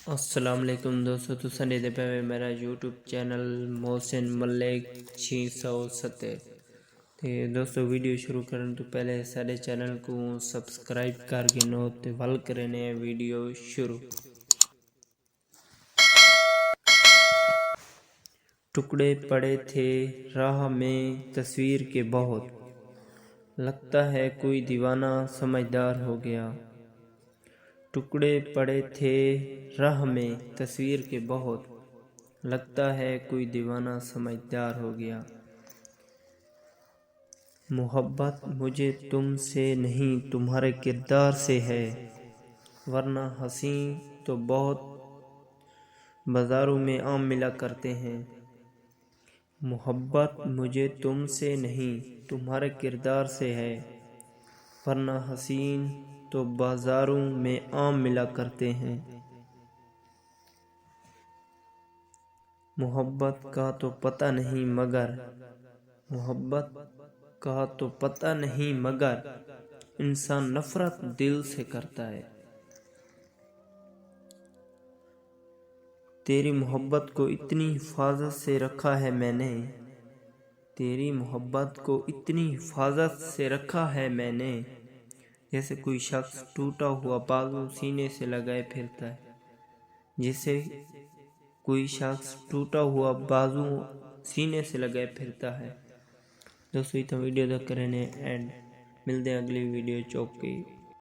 السلام علیکم دوستو، تساں دے پے میرا یوٹیوب چینل محسن ملک 670 تے دوستو ویڈیو شروع کرن تو پہلے سارے چینل کو سبسکرائب کر کے نو تے ول کرنے ویڈیو شروع۔ ٹکڑے پڑے تھے راہ میں تصویر کے بہت، لگتا ہے کوئی دیوانہ سمجھدار ہو گیا۔ ٹکڑے پڑے تھے راہ میں تصویر کے بہت، لگتا ہے کوئی دیوانہ سمجھدار ہو گیا۔ محبت مجھے تم سے نہیں تمہارے کردار سے ہے، ورنہ حسین تو بہت بازاروں میں عام ملا کرتے ہیں۔ محبت مجھے تم سے نہیں تمہارے کردار سے ہے، ورنہ حسین تو بازاروں میں عام ملا کرتے ہیں۔ محبت کا تو پتہ نہیں مگر محبت کا تو پتہ نہیں مگر انسان نفرت دل سے کرتا ہے۔ تیری محبت کو اتنی حفاظت سے رکھا ہے میں نے، تیری محبت کو اتنی حفاظت سے رکھا ہے میں نے، جیسے کوئی شخص ٹوٹا ہوا بازو سینے سے لگائے پھرتا ہے، جیسے کوئی شخص ٹوٹا ہوا بازو سینے سے لگائے پھرتا ہے۔ دوستو یہ ویڈیو دیکھ کرنے اینڈ ملتے ہیں اگلی ویڈیو چوک کی۔